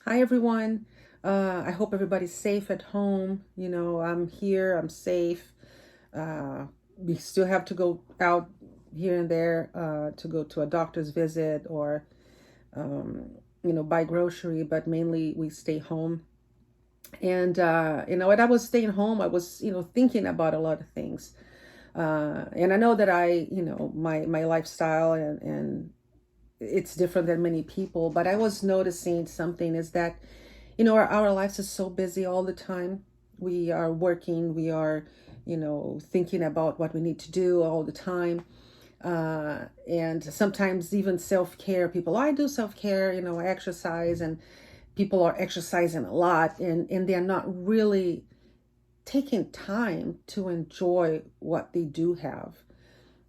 Hi, everyone. I hope everybody's safe at home. I'm here, I'm safe. Uh, we still have to go out here and there to go to a doctor's visit or, buy grocery, but mainly we stay home. And when I was staying home, I was, thinking about a lot of things. And I know that my lifestyle and it's different than many people, but I was noticing something is that our lives is so busy all the time. We are working, we are, thinking about what we need to do all the time. And sometimes even self-care, people, I do self-care, I exercise, and people are exercising a lot, and they're not really taking time to enjoy what they do have.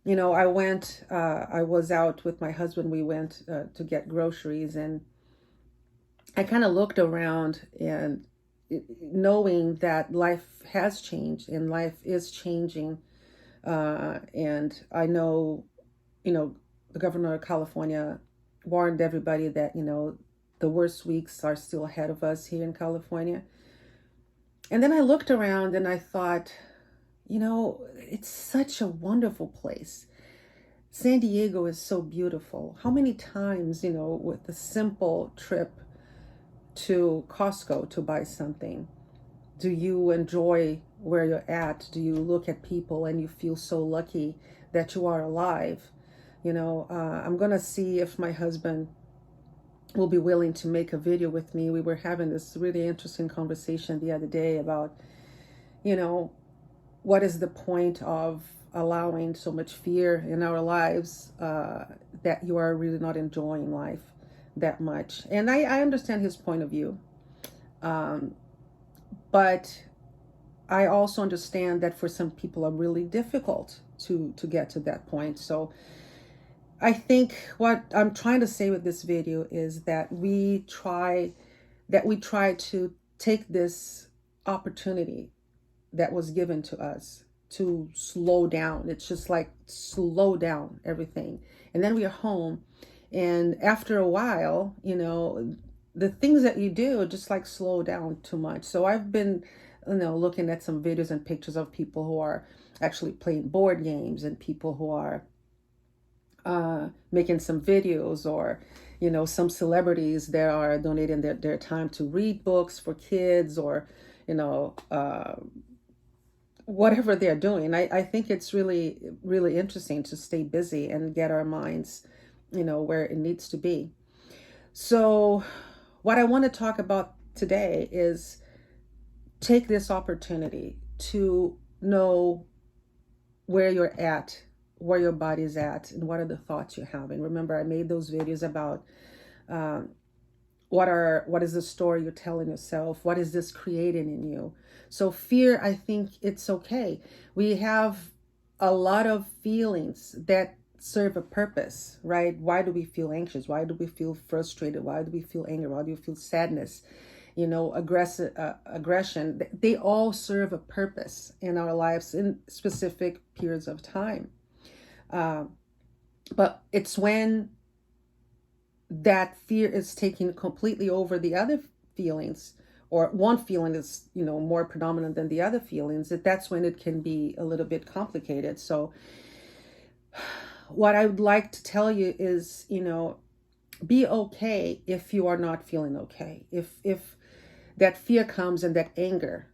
I was out with my husband. We went to get groceries, and I kind of looked around and knowing that life has changed and life is changing. And I know, the governor of California warned everybody that, the worst weeks are still ahead of us here in California. And then I looked around and I thought, it's such a wonderful place. San Diego is so beautiful. How many times, with a simple trip to Costco to buy something, do you enjoy where you're at? Do you look at people and you feel so lucky that you are alive? I'm going to see if my husband will be willing to make a video with me. We were having this really interesting conversation the other day about, you know, what is the point of allowing so much fear in our lives that you are really not enjoying life that much. And I understand his point of view. Um, but I also understand that for some people are really difficult to get to that point. So I think what I'm trying to say with this video is that we try to take this opportunity that was given to us to slow down. It's just like slow down everything. And then we are home. And after a while, the things that you do just like slow down too much. So I've been, looking at some videos and pictures of people who are actually playing board games and people who are making some videos, or some celebrities that are donating their time to read books for kids, or you know uh, whatever they're doing. I think it's really, really interesting to stay busy and get our minds, where it needs to be. So, what I want to talk about today is take this opportunity to know where you're at, where your body's at, and what are the thoughts you're having. Remember, I made those videos about um, what is the story you're telling yourself, what is this creating in you. So fear, I think it's okay. We have a lot of feelings that serve a purpose, right? Why do we feel anxious? Why do we feel frustrated? Why do we feel anger? Why do we feel sadness? Aggressive aggression. They all serve a purpose in our lives in specific periods of time. uh, but it's when that fear is taking completely over the other feelings, or one feeling is more predominant than the other feelings, that's when it can be a little bit complicated. So what I would like to tell you is, be okay if you are not feeling okay. If that fear comes and that anger,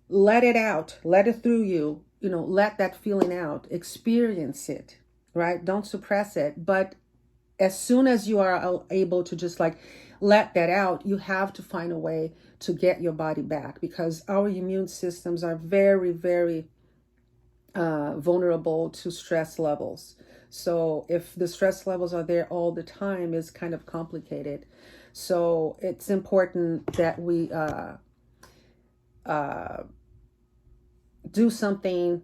let it out, let it through you, let that feeling out, experience it, right? Don't suppress it. But as soon as you are able to just like let that out, you have to find a way to get your body back, because our immune systems are very, very vulnerable to stress levels. So if the stress levels are there all the time, is kind of complicated. So it's important that we uh, do something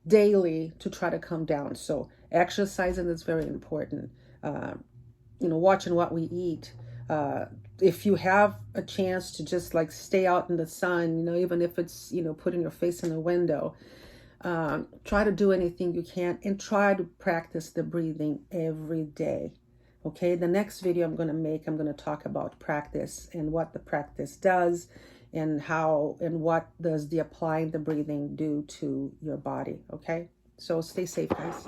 daily to try to come down. So exercising is very important. Uh, Watching what we eat. If you have a chance to just like stay out in the sun, even if it's, putting your face in a window, try to do anything you can, and try to practice the breathing every day. Okay, the next video I'm going to make, I'm going to talk about practice and what the practice does and how and what does the applying the breathing do to your body. Okay, so stay safe, guys.